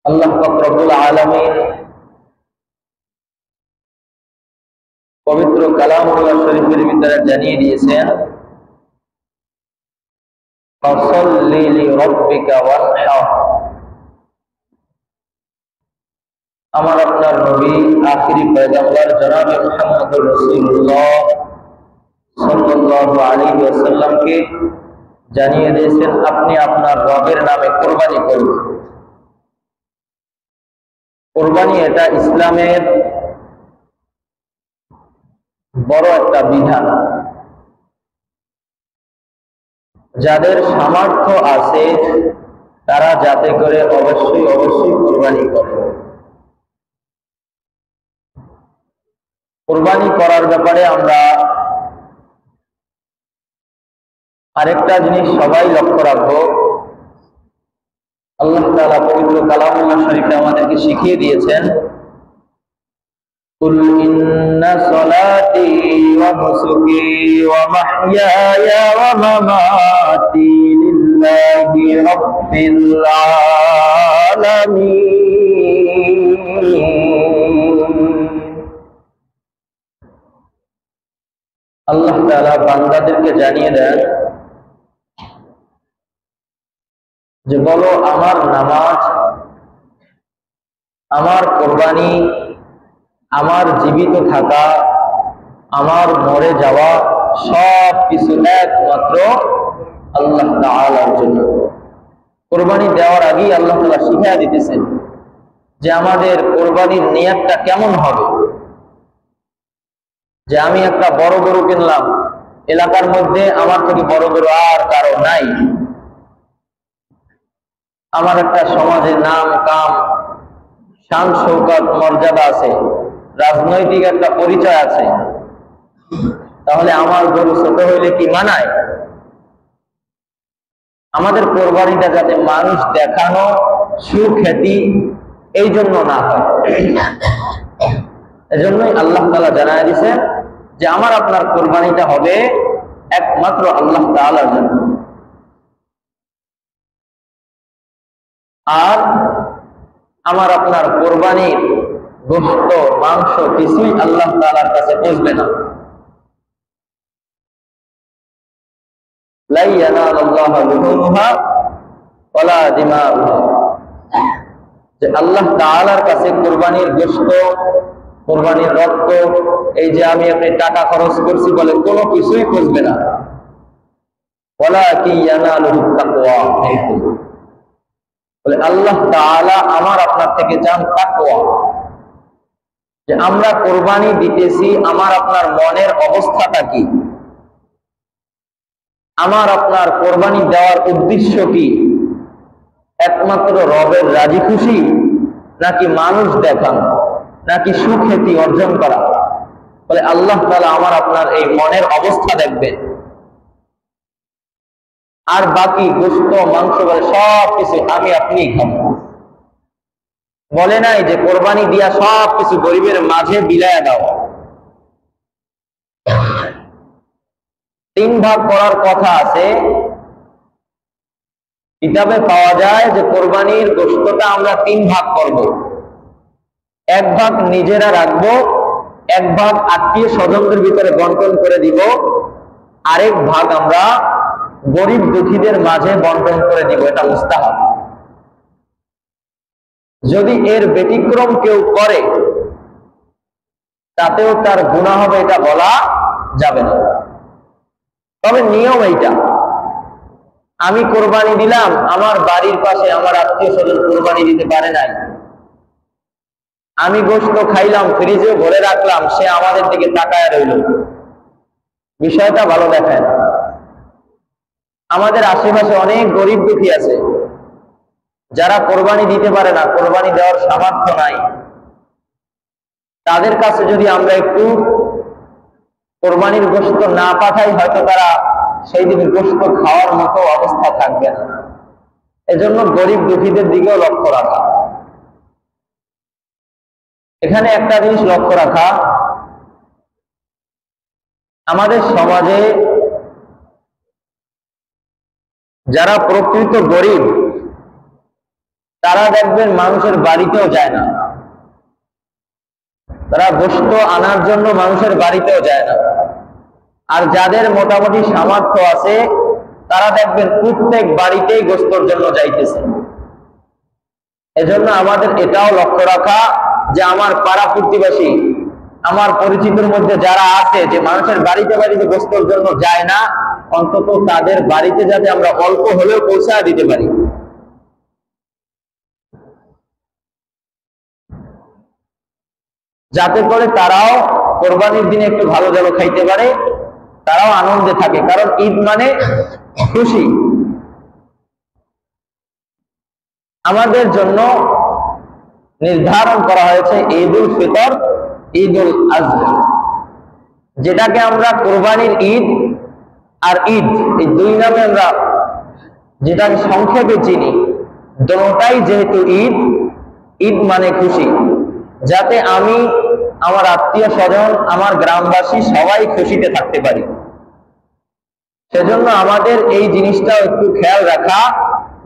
আল্লাহ পাক রব্বুল আলামিন পবিত্র কালামুল্লাহ শরীফের ভিতরে জানিয়ে দিয়েছেন, ফাসাল্লি লিরাব্বিকা ওয়ানহার। আমার আপনার নবী আখিরি পয়গম্বর জনাব মুহাম্মদুর রাসূলুল্লাহ সাল্লাল্লাহু আলাইহি ওয়াসাল্লামকে জানিয়ে দিয়েছেন, আপনি আপনার রবের নামে কুরবানি করুন। কুরবানি এটা ইসলামের বড় একটা বিধান। যাদের সামর্থ্য আছে তারা যাতে করে অবশ্যই কুরবানি করে। কুরবানি করার ব্যাপারে আমরা আরেকটা জিনিস সবাই লক্ষ্য রাখবো। আল্লাহ তাআলা পবিত্র কালামুল্লাহ শরীফে আমাদেরকে শিখিয়ে দিয়েছেন, কুল ইন্না সলাতি ওয়া নুসুকি ওয়া মাহইয়ায়া ওয়া মামাতি লিল্লাহি রাব্বিল আলামিন। আল্লাহ তাআলা বান্দাদেরকে জানিয়ে দেন যে বলো, আমার নামাজ, আমার কুরবানি, আমার জীবিত থাকা, আমার মরে যাওয়া সব কিছু একমাত্র আল্লাহ তাআলার জন্য। কুরবানি দেওয়ার আগেই আল্লাহ তাআলা শিখিয়ে দিতেছেন যে আমাদের কুরবানির নিয়তটা কেমন হবে। যে আমি একটা বড় গরু কিনলাম, এলাকার মধ্যে আমার থেকে বড় গরু আর কারো নাই, আমার একটা সমাজে নাম কাম শান শৌকত মর্যাদা আছে, রাজনৈতিক একটা পরিচয় আছে, তাহলে আমার গরু ছোট হইলে কি মানায়? আমাদের কোরবানিটা যাতে মানুষ দেখানো, সুখ্যাতি এই জন্য না হয়, এজন্যই আল্লাহ তাআলা জানায় দিয়েছেন যে আমার আপনার কোরবানিটা হবে একমাত্র আল্লাহ তাআলার জন্য। আর আমার আপনার কোরবানির গোশত, মাংস কিছুই আল্লাহ তাআলার কাছে পৌঁছবে না। লা ইয়ানালুল্লাহু লুহুমুহা ওয়ালা দিমাউহা। যে আল্লাহ তাআলার কাছে কোরবানির গোশত, কোরবানির রক্ত, এই যে আমি আপনি টাকা খরচ করছি বলে কোনো কিছুই পৌঁছবে না। ওয়ালাকিন ইয়ানালুহুত তাকওয়া মিনকুম। বলে আল্লাহ তাআলা আমার আপনার থেকে চান তাকওয়া। যে আমরা কোরবানি দিতেছি, আমার আপনার মনের অবস্থাটা কি, আমার আপনার কোরবানি দেওয়ার উদ্দেশ্য কি? একমাত্র রবের রাজি খুশি, নাকি মানুষ দেখানো, নাকি সুখ্যাতি অর্জন করা? বলে আল্লাহ তাআলা আমার আপনার এই মনের অবস্থা দেখবেন। আর বাকি গোশত, মাংস বলে সব কিছু আমি আপনি খাবো। বলে নাই যে কোরবানি দিয়া সব কিছু গরিবের মাঝে বিলায়া দাও। 3 ভাগ করার কথা আছে। কিতাবে পাওয়া যায় যে কোরবানির গোশতটা আমরা 3 ভাগ করব। 1 ভাগ নিজেরা রাখবো, 1 ভাগ আত্মীয় স্বজনদের ভিতরে বন্টন করে দিব, আরেক ভাগ আমরা গরিব দুঃখীদের মাঝে বন্টন করে দিব। এটা মুস্তাহাব। যদি এর ব্যতিক্রম কেউ করে তাতেও তার গুনাহ হবে, এটা বলা যাবে না। তবে নিয়ম এইটা, আমি কোরবানি দিলাম, আমার বাড়ির পাশে আমার আত্মীয় স্বজন কোরবানি দিতে পারে নাই, আমি গোশত খাইলাম, ফ্রিজে ভরে রাখলাম, সে আমাদের দিকে তাকায় রইল, বিষয়টা ভালো দেখায় না। আমাদের আশেপাশে অনেক গরিব দুঃখী আছে যারা কোরবানি দিতে পারে না, কোরবানি দেওয়ার সামর্থ্য নাই। তাদের কাছে যদি আমরা একটু কোরবানির গোশত না পাঠাই, হয়তো তারা সেই দিন গোশত খাওয়ার মতো অবস্থা থাকবে না। এজন্য গরিব দুঃখীদের দিকেও লক্ষ্য রাখা। এখানে একটা জিনিস লক্ষ্য রাখা, আমাদের সমাজে যারা প্রকৃত গরিব তারা দেখবেন মানুষের বাড়িতেও যায় না, তারা গোশত আনার জন্য মানুষের বাড়িতেও যায় না। আর যাদের মোটামুটি সামর্থ্য আছে তারা দেখবেন প্রত্যেক বাড়িতেই গোশতের জন্য যাইতেছে। এজন্য আমাদের এটাও লক্ষ্য রাখা যে আমার পাড়া প্রতিবেশী, আমার পরিচিতর মধ্যে যারা আছে যে মানুষের বাড়িতে বাড়িতে গোশতের জন্য যায় না, অন্তত তাদের বাড়িতে যাতে আমরা অল্প হলেও পৌঁছায় দিতে পারি। যাতে করে তারাও কোরবানির দিনে একটু ভালো ভালো খাইতে পারে, তারাও আনন্দে থাকে। কারণ ঈদ মানে খুশি। আমাদের জন্য নির্ধারণ করা হয়েছে ঈদ উল ফিতর, ঈদ উল আজহা, যেটাকে আমরা কোরবানির ঈদ আর ঈদ এই দুই নামে আমরা যেটাকে সংক্ষেপে চিনি। দুটোটাই যেহেতু ঈদ, ঈদ মানে খুশি, যাতে আমি, আমার আত্মীয় স্বজন, আমার গ্রামবাসী সবাই খুশিতে থাকতে পারি। সেজন্য আমাদের এই জিনিসটা একটু খেয়াল রাখা,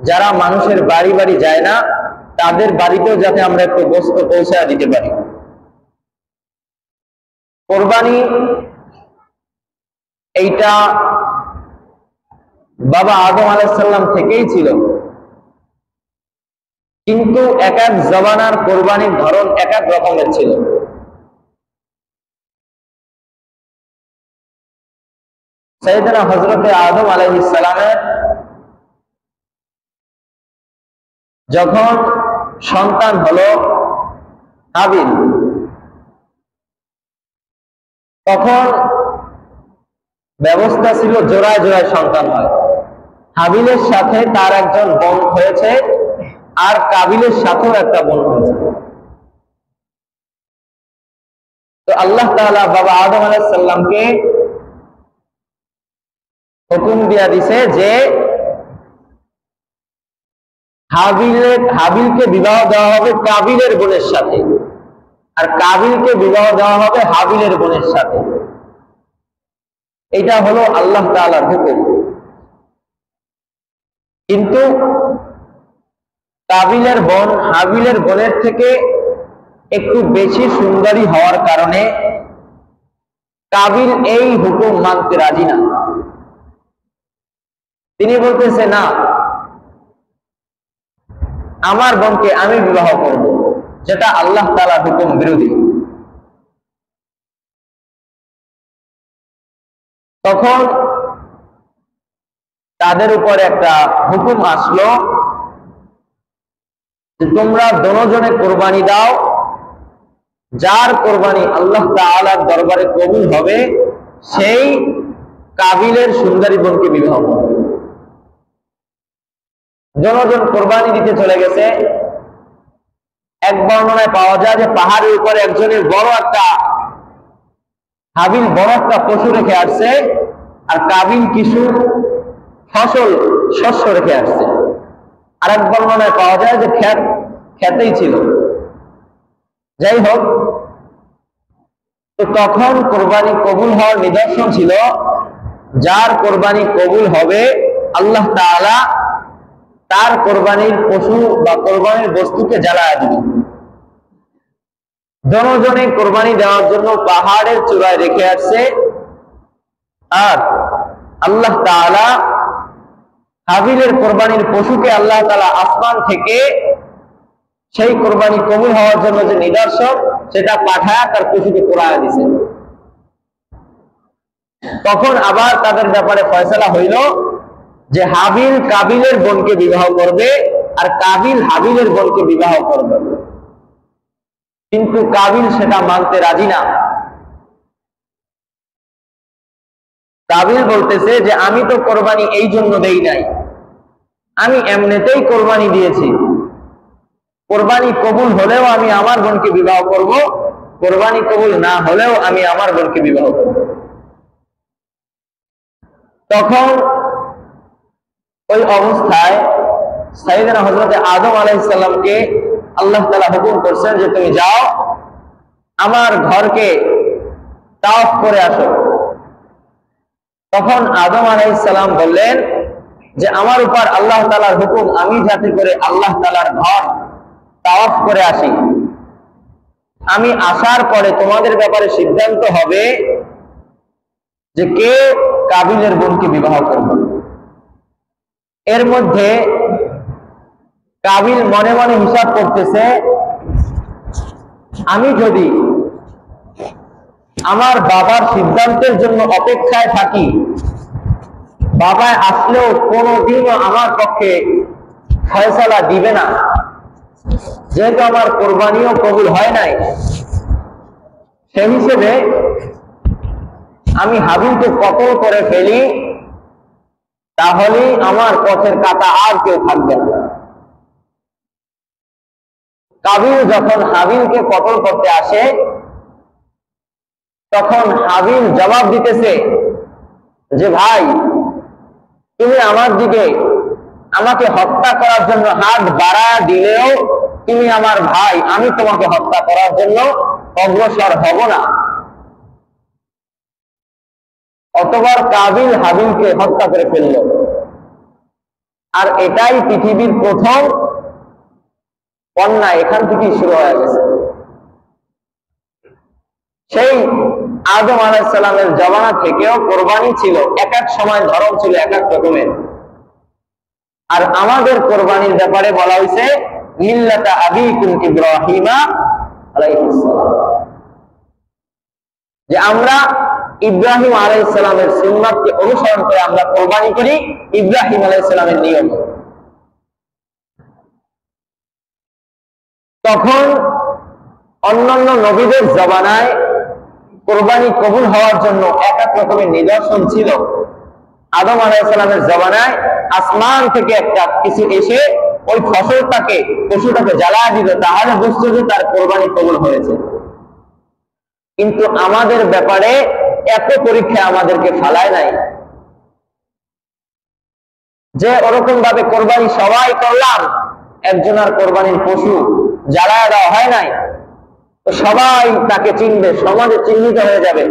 যারা মানুষের বাড়ি বাড়ি যায় না তাদের বাড়িতেও যাতে আমরা একটু গোশত পৌঁছায় দিতে পারি। কোরবানি এইটা বাবা আদম আলাইহিস সালাম থেকেই ছিল, কিন্তু এক এক জমানার কোরবানির ধরন এক এক রকমের ছিল। সাইয়েদনা হযরতে আদম আলাইহিস সালামের যখন সন্তান হলো হাবিল, তখন ব্যবস্থা ছিল জোড়ায় জোড়ায় সন্তান হয়। হাবিলের সাথে তার একজন বোন হয়েছে, আর কাবিলের সাথেও একটা বোন হয়েছে। তো আল্লাহ তাআলা বাবা আদম আলাইহিস সালামকে হুকুম দিয়া দিছে যে হাবিলকে বিবাহ দেওয়া হবে কাবিলের বোনের সাথে, আর কাবিলকে বিবাহ দেওয়া হবে হাবিলের বোনের সাথে। এটা হলো আল্লাহ তাআলার হুকুম। কিন্তু কাবিলের বোন হাবিলের বোনের থেকে একটু বেশি সুন্দরী হওয়ার কারণে কাবিল এই হুকুম মানতে রাজি না। তিনি বলতেছে, না, আমার বোনকে আমি বিবাহ করব, যেটা আল্লাহ তাআলার হুকুম বিরোধী। তখন তাদের উপর একটা হুকুম আসলো যে তোমরা দুজনে কোরবানি দাও, যার কোরবানি আল্লাহ তাআলার দরবারে কবুল হবে সেই কাবিলের সুন্দরী বোনকে বিবাহ করবে। দুজন কোরবানি দিতে চলে গেছে। এক বর্ণনায় পাওয়া যায় যে পাহাড়ের উপরে একজনের হাবিল বড় একটা পশু রেখে আসছে, আর কাবিল কিছু শস্য রেখে আসছে। আর এক বর্ণনায় পাওয়া যায় যে খেতেই ছিল। যাই হোক, তো তখন কোরবানি কবুল হওয়ার নিদর্শন ছিল, যার কোরবানি কবুল হবে আল্লাহ তাআলা তার কোরবানির পশু বা কোরবানির বস্তুকে জ্বালায়া দিবেন। দুজনে কোরবানি দেওয়ার জন্য পাহাড়ের চূড়ায় রেখে আসছে, আর আল্লাহ তাআলা হাবিলের কোরবানির পশুকে আল্লাহ তাআলা আসমান থেকে সেই কোরবানি কবুল হওয়ার জন্য যে নিদর্শন সেটা পাঠায়া তার পশুকে পোড়ায়া দিছে। তখন আবার তাদের ব্যাপারে ফয়সালা হইল যে হাবিল কাবিলের বোনকে বিবাহ করবে, আর কাবিল হাবিলের বোনকে বিবাহ করবে। কিন্তু কাবিল সেটা মানতে রাজি না। কাবিল বলতেছে যে আমি তো কোরবানি এই জন্য দেই নাই, আমি এমনিতেই কোরবানি দিয়েছি। কোরবানি কবুল হলেও আমি আমার বোনকে বিবাহ করব, কোরবানি কবুল না হলেও আমি আমার বোনকে বিবাহ করব। তখন ওই অবস্থায় সাইয়েদনা হযরতে আদম আলাইহিস সালামকে আল্লাহ তাআলা হুকুম করছেন যে তুমি যাও, আমার ঘরকে তাওয়াফ করে আসো। তখন আদম আলাইহিস সালাম বললেন যে আমার উপর আল্লাহ তাআলার হুকুম, আমি যাতে করে আল্লাহ তাআলার ঘর তাওয়াফ করে আসি। আমি আসার পরে তোমাদের ব্যাপারে সিদ্ধান্ত হবে যে কে কাবিলের বোনকে বিবাহ করবে। এর মধ্যে কাবিল মনে মনে হিসাব করতেছে, আমি যদি আমার বাবার সিদ্ধান্তের জন্য অপেক্ষায় থাকি, বাবা আসলেও কোনোদিনও আমার পক্ষে ফয়সালা দিবে না, যেহেতু আমার কোরবানিও কবুল হয় নাই, সে হিসেবে আমি হাবিলকে কতল করে ফেলি, তাহলেই আমার পথের কাঁটা আর কেউ থাকবে না। কাবিল যখন হাবিলকে কতল করতে আসে, তখন হাবিল জবাব দিতেছে যে ভাই, তুমি আমার দিকে আমাকে হত্যা করার জন্য হাত বাড়ায় দিলেও তুমি আমার ভাই, আমি তোমাকে হত্যা করার জন্য অগ্রসর হব না। অতঃপর কাবিল হাবিলকে হত্যা করে ফেলল। আর এটাই পৃথিবীর প্রথম অন্যায়, এখান থেকেই শুরু হয়ে গেছে। সেই আদম আলাইহিস সালামের জমানা থেকেও কোরবানি ছিল, এক এক সময় ধরন ছিল এক এক রকমের। আর আমাদের কোরবানির ব্যাপারে বলা হয়েছে মিল্লাতা আবিকুম ইব্রাহিমা আলাইহিস সালাম, যে আমরা ইব্রাহিম আলাইহিস সালামের সুন্নাতকে অনুসরণ করে আমরা কোরবানি করি, ইব্রাহিম আলাইহিস সালামের নিয়ম। তখন অন্যান্য নবীদের জমানায় কোরবানি কবুল হওয়ার জন্য এক এক রকমের নিদর্শন ছিল। আদম আলাইহিস সালামের জমানায় আসমান থেকে একটা কিছু এসে ওই ফসলটাকে, পশুটাকে জ্বালায় দিত, তাহলে বুঝতো যে তার কোরবানি কবুল হয়েছে। কিন্তু আমাদের ব্যাপারে এত পরীক্ষা আমাদেরকে ফালায় নাই, যে ওরকম ভাবে কোরবানি সবাই করলাম, একজনের কোরবানির পশু জ্বালায় দেওয়া হয় নাই, তো সবাই তাকে চিনবে, সমাজে চিহ্নিত হয়ে যাবে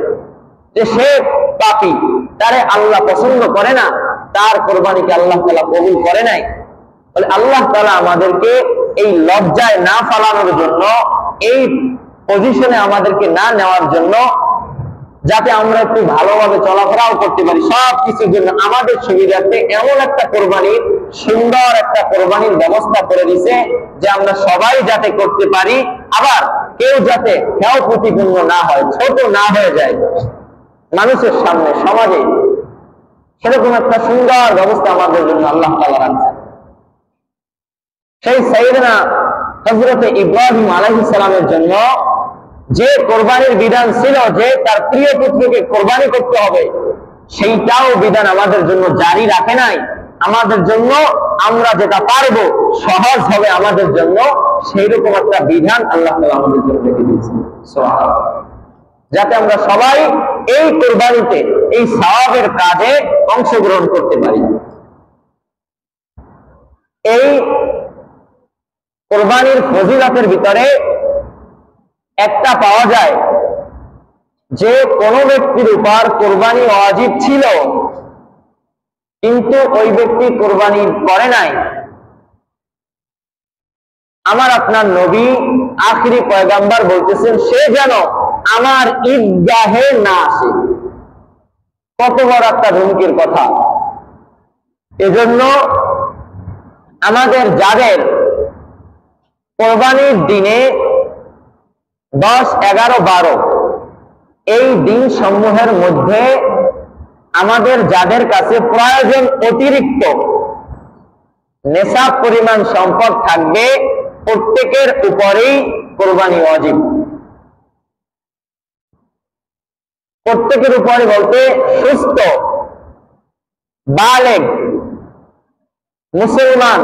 যে সে পাপী, তারে আল্লাহ পছন্দ করে না, তার কোরবানিকে আল্লাহ তাআলা কবুল করে নাই। বলে আল্লাহ তাআলা আমাদেরকে এই লজ্জায় না ফালানোর জন্য, এই পজিশনে আমাদেরকে না নেওয়ার জন্য, যাতে আমরা একটু ভালোভাবে চলাফেরাও করতে পারি, সব কিছুর জন্য আমাদের সুবিধার্থে এমন একটা কোরবানির, সুন্দর একটা কোরবানির ব্যবস্থা করে দিছে, যে আমরা সবাই যাতে করতে পারি, আবার কেউ যাতে হেয় প্রতিপন্ন না হয়, ছোট না হয়ে যায় মানুষের সামনে, সমাজে। সেরকম একটা সুন্দর ব্যবস্থা আমাদের জন্য আল্লাহ তাআলা রাখছেন। সেই সাইয়েদনা হযরত ইব্রাহিম আলাইহিস সালামের জন্য যে কোরবানির বিধান ছিল, যে তার প্রিয় পুত্রকে কোরবানি করতে হবে, সেইটাও বিধান আমাদের জন্য জারি রাখে নাই। আমাদের জন্য আমরা যেটা পারবো, সহজ হবে আমাদের জন্য, সেই রকম একটা বিধান আল্লাহ তাআলা আমাদের জন্য রেখে দিয়েছেন, সুবহানাল্লাহ। যাতে আমরা সবাই এই কোরবানিতে, এই সওয়াবের কাজে অংশগ্রহণ করতে পারি। এই কোরবানির ফজিলতের ভিতরে একটা পাওয়া যায়, যে কোনো ব্যক্তির উপর কোরবানি ওয়াজিব ছিল, কিন্তু ওই ব্যক্তি কোরবানি করে নাই, আমার আপনার নবী আখিরি পয়গাম্বার বলতেছেন, সে যেন আমার ঈদগাহে না আসে। কত বড় একটা ধমকির কথা! এজন্য আমাদের যাদের কোরবানির দিনে 10, 11, 12 এই দিন সমূহের মধ্যে আমাদের যাদের কাছে প্রয়োজন অতিরিক্ত নেশাব পরিমাণ সম্পদ থাকবে, প্রত্যেকের উপরেই কোরবানি ওয়াজিব। প্রত্যেকের উপরে বলতে সুস্থ বালেগ মুসলমান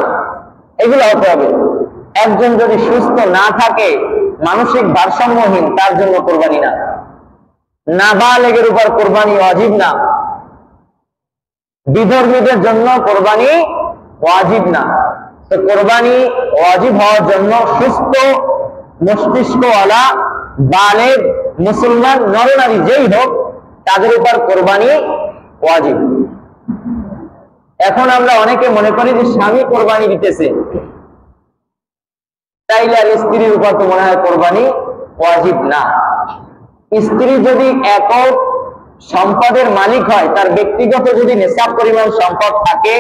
এগুলো হতে হবে। একজন যদি সুস্থ না থাকে, মানসিক ভারসাম্যহীন, তার জন্য কোরবানি না। নাবালেগের উপর কোরবানি ওয়াজিব না, বিধর্মীদের জন্য কোরবানি ওয়াজিব না। তো কোরবানি ওয়াজিব হওয়ার জন্য সুস্থ মস্তিষ্কওয়ালা বালেগ মুসলমান নরনারী যেই হোক, তাদের উপর কোরবানি ওয়াজিব। এখন আমরা অনেকে মনে করি যে স্বামী কোরবানি দিতেছে, তাইলে আর স্ত্রীর উপর তো মনে হয় কোরবানি ওয়াজিব না। স্ত্রী যদি একক সম্পদের মালিক হয়, তার ব্যক্তিগত যদি নেশাব পরিমাণ সম্পদ থাকে,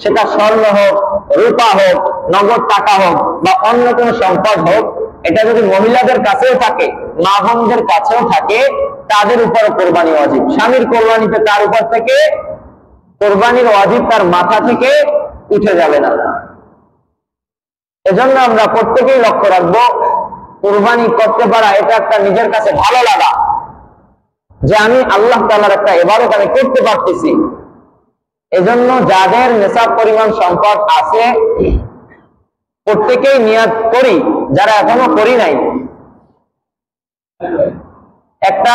সেটা স্বর্ণ হোক, রূপা হোক, নগদ টাকা হোক বা অন্য কোনো সম্পদ হোক, এটা যদি মহিলাদের কাছেও থাকে, মা বোনদের কাছেও থাকে, তাদের উপর কোরবানি ওয়াজিব। স্বামীর কোরবানিতে তার উপর থেকে কোরবানির ওয়াজিব তার মাথা থেকে উঠে যাবে না। এজন্য আমরা প্রত্যেকেই লক্ষ্য রাখবো, কোরবানি করতে পারা এটা একটা নিজের কাছে ভালো লাগা, যে আমি আল্লাহ তাআলার একটা ইবাদত আমি করতে পারতেছি। এজন্য যাদের নেশাব পরিমাণ সম্পদ আছে, প্রত্যেকেই নিয়ত করি, যারা এখনো করি নাই, একটা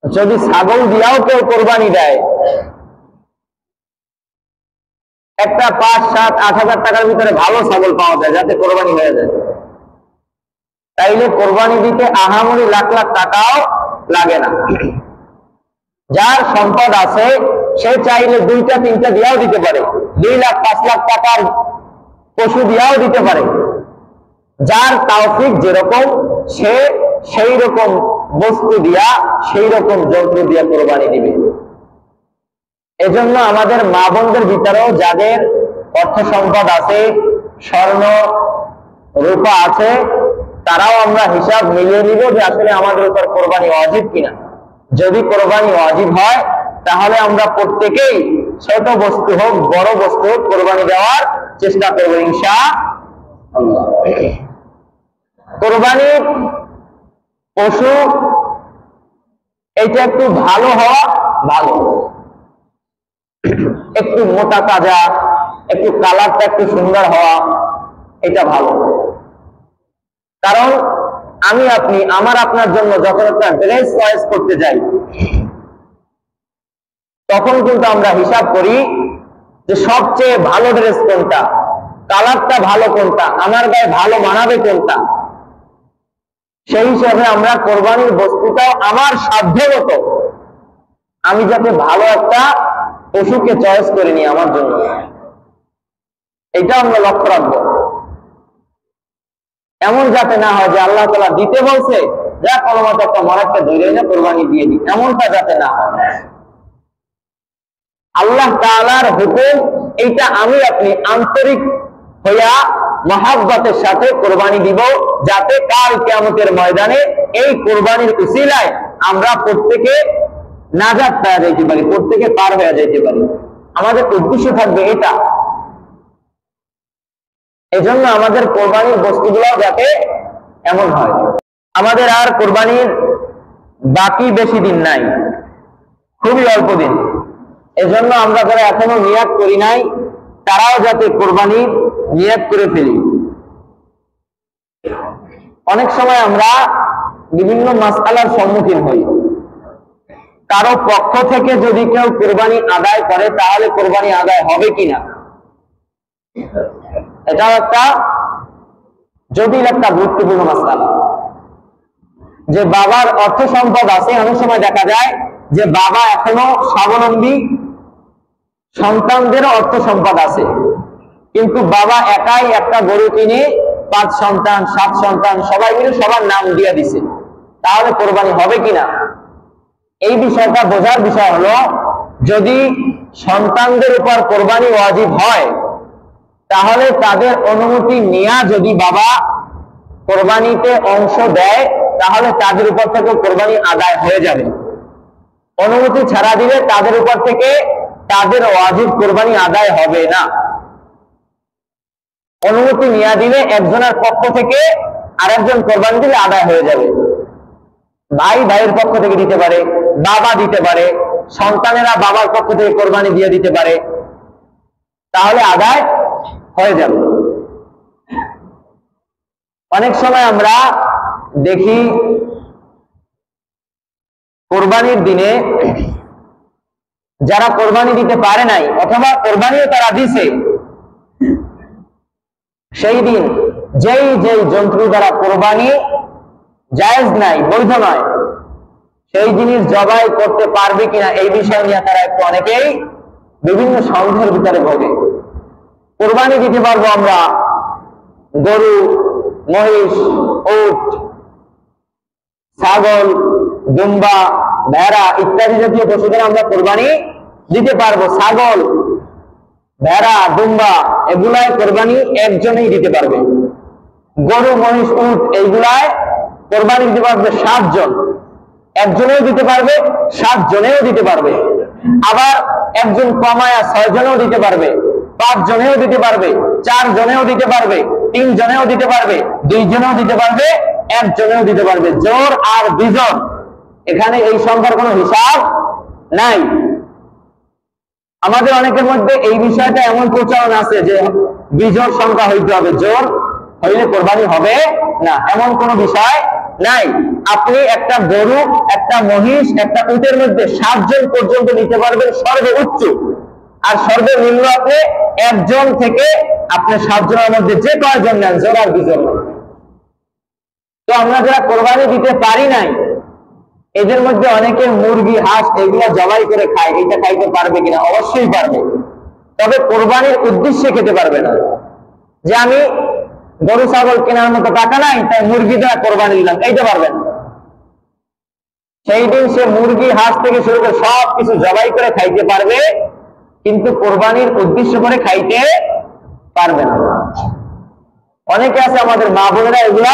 যদি ছাগল দিয়াও কেউ কোরবানি দেয়, একটা 5, 7, 8 হাজার টাকার ভিতরে ভালো ছাগল পাওয়া যায় যাতে কোরবানি হয়ে যায়, তাইলে কোরবানি দিতে আহামরি লাখ লাখ টাকাও লাগে না। যার সম্পদ আছে সে চাইলে 2টা 3টা দিয়াও দিতে পারে, 2 লাখ 5 লাখ টাকার পশু দিয়াও দিতে পারে। যার তাওফিক যেরকম, সে সেই রকম বস্তু দিয়া, সেই রকম যন্ত্র দিয়া কোরবানি দিবে। এজন্য আমাদের মা বোনদের ভিতরেও যাদের অর্থ সম্পদ আছে, স্বর্ণ রূপা আছে, তারাও আমরা হিসাব মিলিয়ে নিব যে আসলে আমাদের উপর কোরবানি ওয়াজিব কিনা। যদি কোরবানি ওয়াজিব হয়, তাহলে আমরা প্রত্যেকেই ছোট বস্তু হোক বড় বস্তু হোক কোরবানি দেওয়ার চেষ্টা করব ইনশাআল্লাহ। কোরবানির পশু এটা একটু ভালো হওয়া ভালো, একটু মোটা তাজা, একটু কালারটা একটু সুন্দর হওয়া, এটা ভালো। কারণ আমি আপনি আমার আপনার জন্য যখন একটা ড্রেস চয়েস করতে যাই, তখন কিন্তু আমরা হিসাব করি যে সবচেয়ে ভালো ড্রেস কোনটা, কালারটা ভালো কোনটা, আমার গায়ে ভালো মানাবে কোনটা। সেই হিসাবে আমরা কোরবানির বস্তুটাও আমার সাধ্যমত আমি যাতে ভালো একটা পশুকে চয়েস করে নিই আমার জন্য, এটা আমরা লক্ষ্য রাখবো। এমন যাতে না হয় যে আল্লাহ তাআলা দিতে বলছে, যা কোনো মতো একটা মরাদকে ধরে না কোরবানি দিয়ে দিই, এমনটা যাতে না হয়। আল্লাহ তাআলার হুকুম, এইটা আমি আপনি আন্তরিক হইয়া মহাব্বতের সাথে কোরবানি দিব, যাতে কাল কিয়ামতের ময়দানে এই কোরবানির উসিলায় আমরা প্রত্যেকে নাজাত পেয়ে যাইতে পারি, প্রত্যেকে পার হয়ে যাইতে পারি। আমাদের উদ্দেশ্য থাকবে এটা। এজন্য আমাদের কোরবানির বস্তুগুলো যাতে এমন হয়। আমাদের আর কোরবানির বাকি বেশি দিন নাই, খুবই অল্প দিন। এজন্য আমরা যারা এখনো নিয়াত করি নাই, তারাও যাতে কোরবানির নিয়াত করে ফেলি। অনেক সময় আমরা বিভিন্ন মাসআলার সম্মুখীন হই। কারো পক্ষ থেকে যদি কেউ কোরবানি আদায় করে, তাহলে কোরবানি আদায় হবে কিনা, এটাও একটা জটিল একটা গুরুত্বপূর্ণ মাসআলা। যে বাবার অর্থ সম্পদ আছে, অনেক সময় দেখা যায় যে বাবা এখনো স্বাবলম্বী, সন্তানদেরও অর্থ সম্পদ আছে, কিন্তু বাবা একাই একটা গরু কিনে 5 সন্তান 7 সন্তান সবাই মিলে সবার নাম দিয়ে দিছে, তাহলে কোরবানি হবে কিনা। এই বিষয়টা বোঝার বিষয় হলো, যদি সন্তানদের উপর কোরবানি ওয়াজিব হয়, তাহলে তাদের অনুমতি নিয়ে যদি বাবা কোরবানিতে অংশ দেয়, তাহলে তাদের উপর থেকে কোরবানি আদায় হয়ে যাবে। অনুমতি ছাড়া দিলে তাদের উপর থেকে তাদের ওয়াজিব কোরবানি আদায় হবে না। অনুমতি নিয়ে দিলে একজনের পক্ষ থেকে আরেকজন কোরবানি দিলে আদায় হয়ে যাবে। ভাই ভাইয়ের পক্ষ থেকে দিতে পারে, বাবা দিতে পারে, সন্তানেরা বাবার পক্ষ থেকে কোরবানি দিয়ে দিতে পারে, তাহলে আদায় হয়ে যাবে। অনেক সময় আমরা দেখি কোরবানির দিনে যারা কোরবানি দিতে পারে নাই, অথবা কোরবানিও তারা দিছে, সেই দিন যেই জন্তু দ্বারা কোরবানি জায়েজ নাই, বৈধ নয়, সেই জিনিস জবাই করতে পারবে কিনা এই বিষয় নিয়ে তারা একটু অনেকেই বিভিন্ন সন্দেহের ভিতরে ভোগে। কোরবানি দিতে পারবো আমরা গরু, মহিষ, উট, ছাগল, দুম্বা, ভেড়া ইত্যাদি জাতীয় পশুদের আমরা কোরবানি দিতে পারবো। ছাগল, ভেড়া, দুম্বা এগুলায় কোরবানি একজনেই দিতে পারবে। গরু, মহিষ, উট এইগুলায় কোরবানি দিতে পারবে 7 জন, একজনেও দিতে পারবে, 7 জনেও দিতে পারবে। আবার একজন কমায়া 6 জনেও দিতে পারবে, 5 জনেও দিতে পারবে, 4 জনেও দিতে পারবে, 3 জনেও দিতে পারবে, 2 জনেও দিতে পারবে, 1 জনেও দিতে পারবে। জোর আর বিজন, এখানে এই সংখ্যার কোনো হিসাব নাই। আমাদের অনেকের মধ্যে এই বিষয়টা এমন প্রচলন আছে যে বিজোড় সংখ্যা হইতে হবে, জোর হইলে কোরবানি হবে না, এমন কোনো বিষয় নাই। আপনি একটা গরু, একটা মহিষ, একটা উটের মধ্যে 7 জন পর্যন্ত নিতে পারবেন সর্বোচ্চ, আর সর্বনিম্ন আপনি 1 জন থেকে আপনি 7 জনের মধ্যে যে কয়জন নেন, জোর আর বিজোড়। তো আমরা যারা কোরবানি দিতে পারি নাই, এদের মধ্যে অনেকে মুরগি, হাঁস এগুলা জবাই করে খায়, এটা খাইতে পারবে কিনা? অবশ্যই পারবে, তবে কোরবানির উদ্দেশ্যে খেতে পারবে না। যে আমি গরু ছাগল কেনার মতো টাকা নাই, তাই মুরগি দ্বারা কোরবানি দিলাম, এইটা পারবে না। সেই দিন সে মুরগি, হাঁস থেকে শুরু করে সব কিছু জবাই করে খাইতে পারবে, কিন্তু কোরবানির উদ্দেশ্য করে খাইতে পারবে না। অনেকে আছে আমাদের মা বোনেরা, এগুলা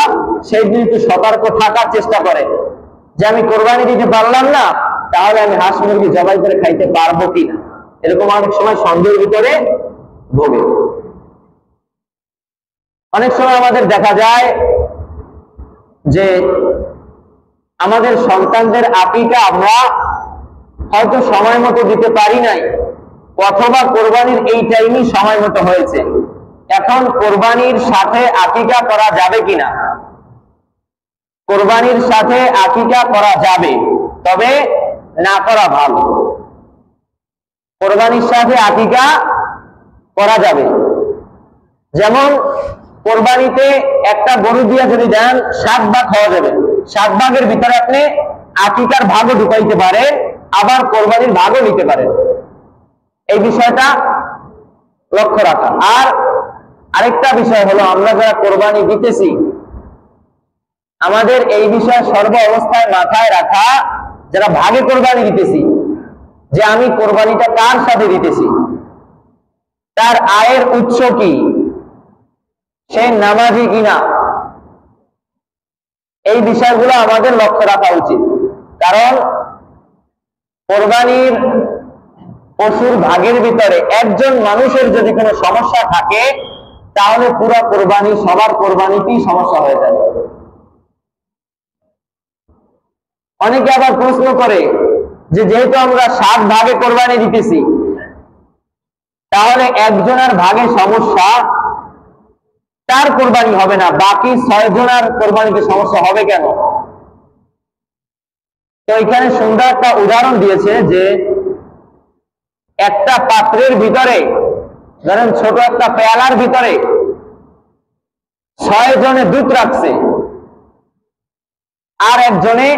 সেই দিন একটু সতর্ক থাকার চেষ্টা করে যে আমি কোরবানি দিতে পারলাম না, তাহলে আমি হাঁস মুরগি জবাই করে খাইতে পারবো কিনা, এরকম অনেক সময় সন্দেহের ভিতরে ভোগে। অনেক সময় আমাদের দেখা যায় যে আমাদের সন্তানদের আকিকা আমরা হয়তো সময় মতো দিতে পারি নাই, অথবা কোরবানির এই টাইমই সময় মতো হয়েছে। এখন কোরবানির সাথে আকিকা করা যাবে কিনা? কোরবানির সাথে আকিকা করা যাবে, তবে না করা ভালো। কোরবানির সাথে আকিকা করা যাবে। যেমন কোরবানিতে একটা গরু দিয়ে যদি দেন 7 ভাগ হওয়া যাবে, 7 ভাগের ভিতরে আপনি আকিকার ভাগও ঢুকাইতে পারেন, আবার কোরবানির ভাগও নিতে পারেন। এই বিষয়টা লক্ষ্য রাখা। আর আরেকটা বিষয় হলো, আমরা যারা কোরবানি দিতেছি, আমাদের এই বিষয় সর্ব অবস্থায় মাথায় রাখা, যারা ভাগে কোরবানি দিতেছি, যে আমি কোরবানিটা কার সাথে দিতেছি, তার আয়ের উৎস কি, সে নামাজি কিনা, এই বিষয়গুলো আমাদের লক্ষ্য রাখা উচিত। কারণ কোরবানির পশুর ভাগের ভিতরে একজন মানুষের যদি কোনো সমস্যা থাকে, তাহলে পুরো কোরবানি, সবার কোরবানিতেই সমস্যা হয়ে যাবে। অনেকে আবার প্রশ্ন করে যে যেহেতু আমরা 7 ভাগে কোরবানি দিতেছি, তাহলে একজনের ভাগে সমস্যা, তার কোরবানি হবে না, বাকি 6 জনের কোরবানিতে সমস্যা হবে কেন? তো এখানে সুন্দর একটা উদাহরণ দিয়েছে যে একটা পাত্রের ভিতরে, ধরেন ছোট একটা পেয়ালার ভিতরে 6 জনে দুধ রাখছে, আর একজনে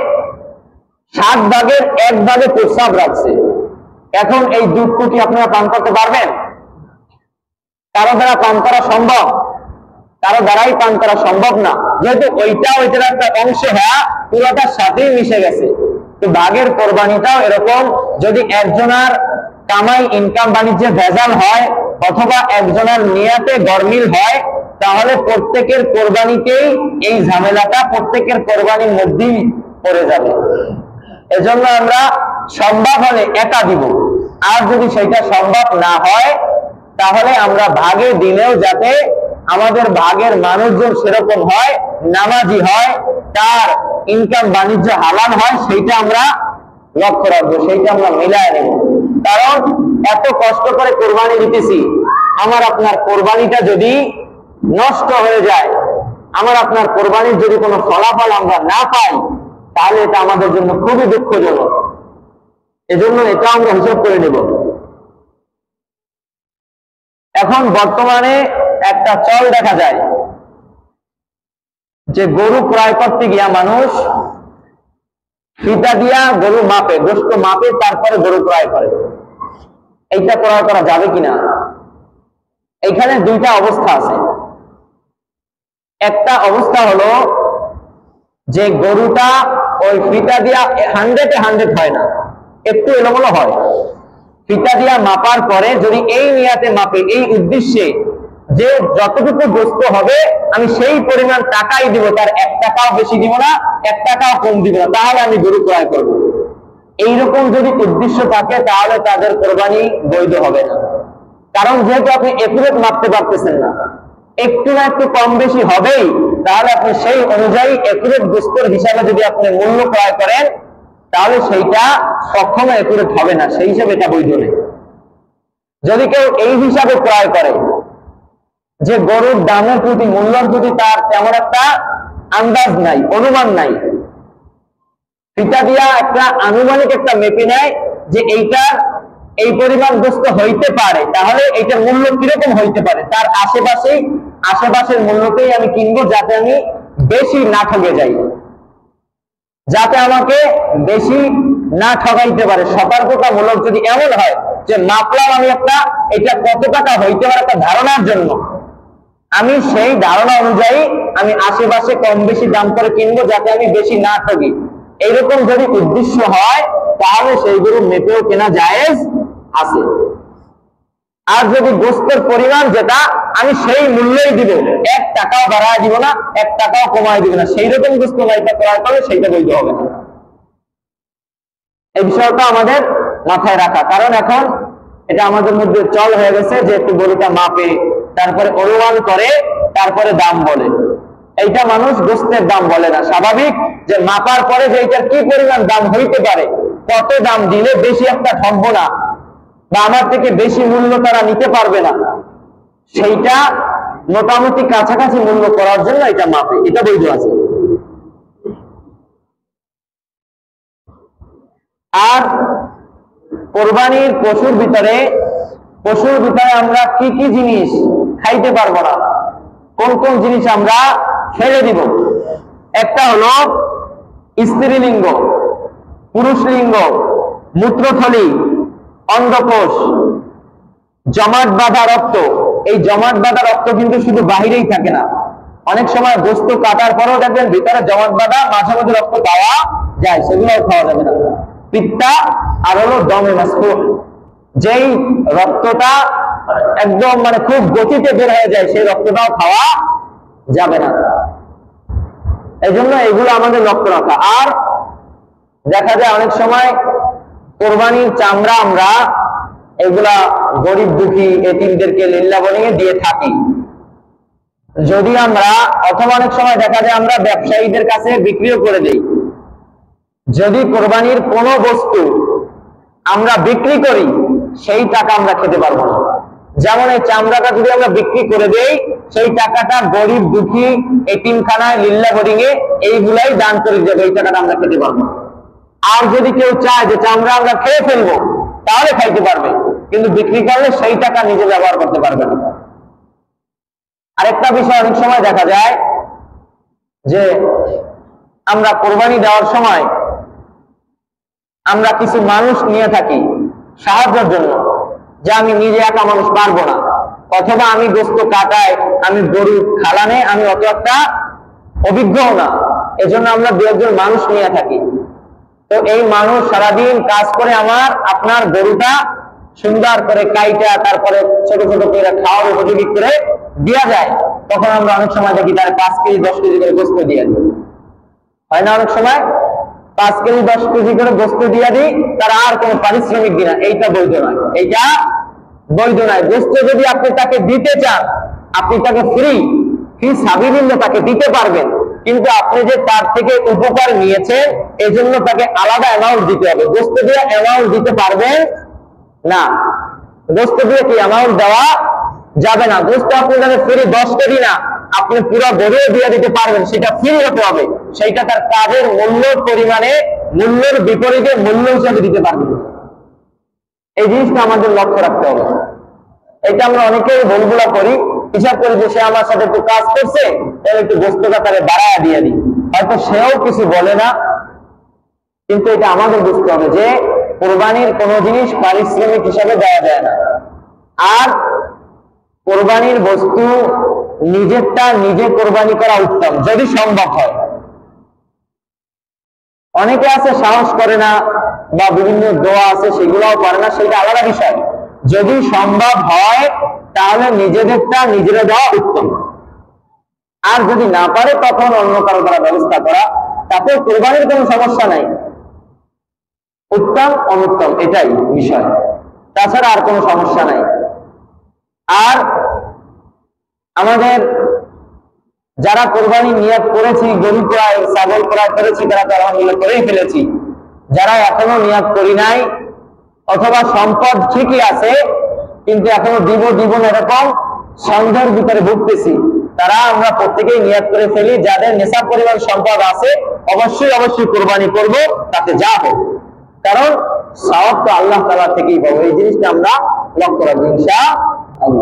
7 ভাগের 1 ভাগে প্রস্রাব রাখছে। এখন এই দুধটু কি আপনারা পান করতে পারবেন? কারো দ্বারা পান করা সম্ভব? কারো দ্বারাই পান করা সম্ভব না, যেহেতু ওইটার একটা অংশ হ্যাঁ পুরোটার সাথেই মিশে গেছে। তো ভাগের কোরবানিটাও এরকম, যদি একজনের কামাই, ইনকাম বাণিজ্যে ভেজাল হয়, অথবা একজনের নিয়াতে গরমিল হয়, তাহলে প্রত্যেকের কোরবানিতেই এই ঝামেলাটা প্রত্যেকের কোরবানির মধ্যেই পড়ে যাবে। এজন্য আমরা সম্ভব হলে একা দিব, আর যদি সেটা সম্ভব না হয়, তাহলে আমরা ভাগে দিলেও যাতে আমাদের ভাগের মানুষজন সেরকম হয়, নামাজি হয়, তার ইনকাম বাণিজ্য হালাল হয়, সেইটা আমরা লক্ষ্য রাখবো, সেইটা আমরা মিলায় নেব। কারণ এত কষ্ট করে কোরবানি দিতেছি, আমার আপনার কোরবানিটা যদি নষ্ট হয়ে যায়, আমার আপনার কোরবানির যদি কোনো ফলাফল আমরা না পাই, তাহলে এটা আমাদের জন্য খুবই দুঃখজনক। এজন্য এটা আমরা হিসাব করে নেব। এখন বর্তমানে একটা চল দেখা যায় যে গরু ক্রয় করতে গিয়া মানুষ ফিতা দিয়া গরু মাপে, গোশত মাপে, তারপরে গরু ক্রয় করে। এইটা ক্রয় করা যাবে কিনা? এইখানে দুইটা অবস্থা আছে। একটা অবস্থা হলো যে গরুটা ওই ফিতা দিয়া 100-100 হয় না, একটু এলোমেলো হয়। ফিতা দিয়া মাপার পরে যদি এই নিয়াতে মাপে, এই উদ্দেশ্যে যে যতটুকু গোস্ত হবে আমি সেই পরিমাণ টাকাই দিব, তার 1 টাকাও বেশি দিব না, 1 টাকাও কম দিব না, তাহলে আমি গরু ক্রয় করব। এইরকম যদি উদ্দেশ্য থাকে তাহলে তাদের কোরবানি বৈধ হবে না। কারণ যেহেতু আপনি একুরেট মাপতে পারতেছেন না, একটু না একটু কম বেশি হবেই, তাহলে আপনি সেই অনুযায়ী একুরেট গোস্তের হিসাবে যদি আপনি মূল্য ক্রয় করেন তাহলে সেইটা কখনো একুরেট হবে না, সেই হিসাবে এটা বৈধ নেই। যদি কেউ এই হিসাবে ক্রয় করে যে গরুর দামের প্রতি, মূল্যের প্রতি তার তেমন একটা আন্দাজ নাই, অনুমান নাই, ফিতা দিয়া একটা আনুমানিক একটা মেপে নেয় যে এইটার এই পরিমাণ গোস্ত হইতে পারে, তাহলে এইটার মূল্য কিরকম হইতে পারে, তার আশেপাশের মূল্যতেই আমি কিনবো, যাতে আমি বেশি না ঠকে যাই, যাতে আমাকে বেশি না ঠকাইতে পারে। সতর্কতামূলক যদি এমন হয় যে মাপলাম আমি একটা, এটা কত টাকা হইতে পারে একটা ধারণার জন্য, আমি সেই ধারণা অনুযায়ী আমি আশেপাশে কম বেশি দাম করে কিনবো, যাতে আমি বেশি না ঠকি, এইরকম যদি উদ্দেশ্য হয় তাহলে সেই গরু মেপেও কেনা জায়েজ আছে। আর যদি গোস্তের পরিমাণ যেটা আমি সেই মূল্যই দিব, 1 টাকাও বাড়ায় দিব না, 1 টাকাও কমায় দিব না, সেই রকম গোস্ত লাইটা ক্রয় করলে সেইটা বৈধ হবে না। এই বিষয়টা আমাদের মাথায় রাখা, কারণ এখন এটা আমাদের মধ্যে চল হয়ে গেছে যে একটু গরুটা মাপে, তারপরে অনুমান করে, তারপরে দাম বলে। এইটা মানুষ গোস্তের দাম বলে না। স্বাভাবিক যে মাপার পরে যে এটার কি পরিমাণ দাম হইতে পারে, কত দাম দিলে বেশি একটা ঠকবো না বা আমার থেকে বেশি মূল্য তারা নিতে পারবে না, সেইটা মোটামুটি কাছাকাছি মূল্য করার জন্য এটা মাপে, এটা বৈধ আছে। আর কোরবানির পশুর ভিতরে আমরা কি কি জিনিস খাইতে পারবো না, কোন কোন জিনিস আমরা ফেলে দিব। একটা হলো স্ত্রীলিঙ্গ, পুরুষ লিঙ্গ, মূত্রথলি, অন্ডকোষ, জমাট বাঁধা রক্ত। এই জমাট বাঁধা রক্ত কিন্তু শুধু বাহিরেই থাকে না, অনেক সময় গোস্ত কাটার পরেও দেখবেন ভিতরে জমাট বাঁধা মাঝে মাঝে রক্ত পাওয়া যায়, সেগুলোও খাওয়া যাবে না। পিত্তা আর হলো দমে মাসফুহ, যেই রক্তটা একদম মানে খুব গতিতে বের হয়ে যায়, সেই রক্তটাও খাওয়া যাবে না। এই জন্য এগুলো আমাদের লক্ষ্য রাখা। আর দেখা যায় অনেক সময় কোরবানির চামড়া আমরা এগুলা গরিব দুঃখী এতিমদেরকে লিল্লা বনিয়ে দিয়ে থাকি, যদি আমরা, অথবা অনেক সময় দেখা যায় আমরা ব্যবসায়ীদের কাছে বিক্রিও করে দিই। যদি কোরবানির কোনো বস্তু আমরা বিক্রি করি সেই টাকা আমরা খেতে পারবো না। যেমন এই চামড়াটা যদি আমরা বিক্রি করে দেই, সেই টাকাটা গরিব দুঃখী এতিমখানায়, লিল্লা বোর্ডিং এ এইগুলাই দান করে দেবে, এই টাকাটা আমরা খেতে পারবো। আর যদি কেউ চায় যে চামড়া আমরা খেয়ে ফেলবো, তাহলে খাইতে পারবে, কিন্তু বিক্রি করলে সেই টাকা নিজে ব্যবহার করতে পারবে না। আরেকটা বিষয় অনেক সময় দেখা যায় যে আমরা কোরবানি দেওয়ার সময় আমরা কিছু মানুষ নিয়ে থাকি সাহায্যের জন্য, যে আমি নিজে একা মানুষ পারবো না, অথবা আমি গোস্ত কাটায়, আমি গরু খালানে আমি অত একটা অভিজ্ঞও না, এজন্য আমরা 2-1 জন মানুষ নিয়ে থাকি। তো এই মানুষ সারাদিন কাজ করে আপনার গরুটা সুন্দর করে কাইটা, তারপরে ছোট ছোট করে খাওয়ার উপযোগী করে দেওয়া যায়। তখন আমরা অনেক সময় দেখি তার 5 কেজি 10 কেজি করে গোস্ত দিয়ে দিই, হয় না? অনেক সময় 5 কেজি 10 কেজি করে গোস্ত দিয়ে দিই, তারা আর কোনো পারিশ্রমিক দিনা। এইটা বৈধ নয়, এইটা বৈধ নয়। গোস্ত যদি আপনি তাকে দিতে চান, আপনি তাকে ফ্রি সাবিলিল্লাহ তাকে দিতে পারবেন, কিন্তু আপনি যে তার থেকে উপকার নিয়েছেন এই জন্য তাকে আলাদা অ্যামাউন্ট দিতে হবে। গোস্ত দিয়ে অ্যামাউন্ট দিতে পারবেন না, গোস্ত দিয়ে কি অ্যামাউন্ট দেওয়া যাবে না। গোস্ত আপনি তাকে ফ্রি 10 কেজি না, আপনি পুরো গরুও দিয়ে দিতে পারবেন, সেটা ফ্রি হতে হবে, সেইটা তার কাজের মূল্যের পরিমাণে, মূল্যের বিপরীতে মূল্য হিসাবে দিতে পারবেন। এই জিনিসটা আমাদের লক্ষ্য রাখতে হবে। এটা আমরা অনেকেই ভুলগুলা করি, হিসাব করি যে সে আমার সাথে একটু কাজ করছে, তাহলে একটু গোস্তটা তারে বাড়ায় দিয়ে দিই, হয়তো সেও কিছু বলে না। কিন্তু এটা আমাদের বুঝতে হবে যে কোরবানির কোনো জিনিস পারিশ্রমিক হিসাবে দেওয়া যায় না। আর কোরবানির বস্তু নিজেরটা নিজে কোরবানি করা উত্তম, যদি সম্ভব হয়। অনেকে আছে সাহস করে না, বা বিভিন্ন দোয়া আছে সেগুলোও করে না, সেটা আলাদা বিষয়। যদি সম্ভব হয় তাহলে নিজেদেরটা নিজেরা দেওয়া উত্তম। আর যদি না পারে তখন অন্য কারো দ্বারা ব্যবস্থা করা, তাতে কোরবানির কোনো সমস্যা নাই। উত্তম অনুত্তম এটাই বিষয়, তাছাড়া আর কোনো সমস্যা নাই। আর আমাদের যারা কোরবানি নিয়ত করেছি, গরু ক্রয় ছাগল ক্রয় করেছি, তারা তো আলহামদুলিল্লাহ করেই ফেলেছি। যারা এখনো নিয়ত করি নাই, অথবা সম্পদ ঠিকই আছে কিন্তু এখনো দিব না এরকম সন্দেহের ভিতরে ভুগতেছি, তারা আমরা প্রত্যেকেই নিয়ত করে ফেলি, যাদের নেশাব পরিমাণ সম্পদ আছে অবশ্যই কোরবানি করব, তাতে যা হোক। কারণ সওয়াব তো আল্লাহ তাআলা থেকেই পাবো, এই জিনিসটা আমরা লক্ষ্য রাখবো ইনশাআল্লাহ।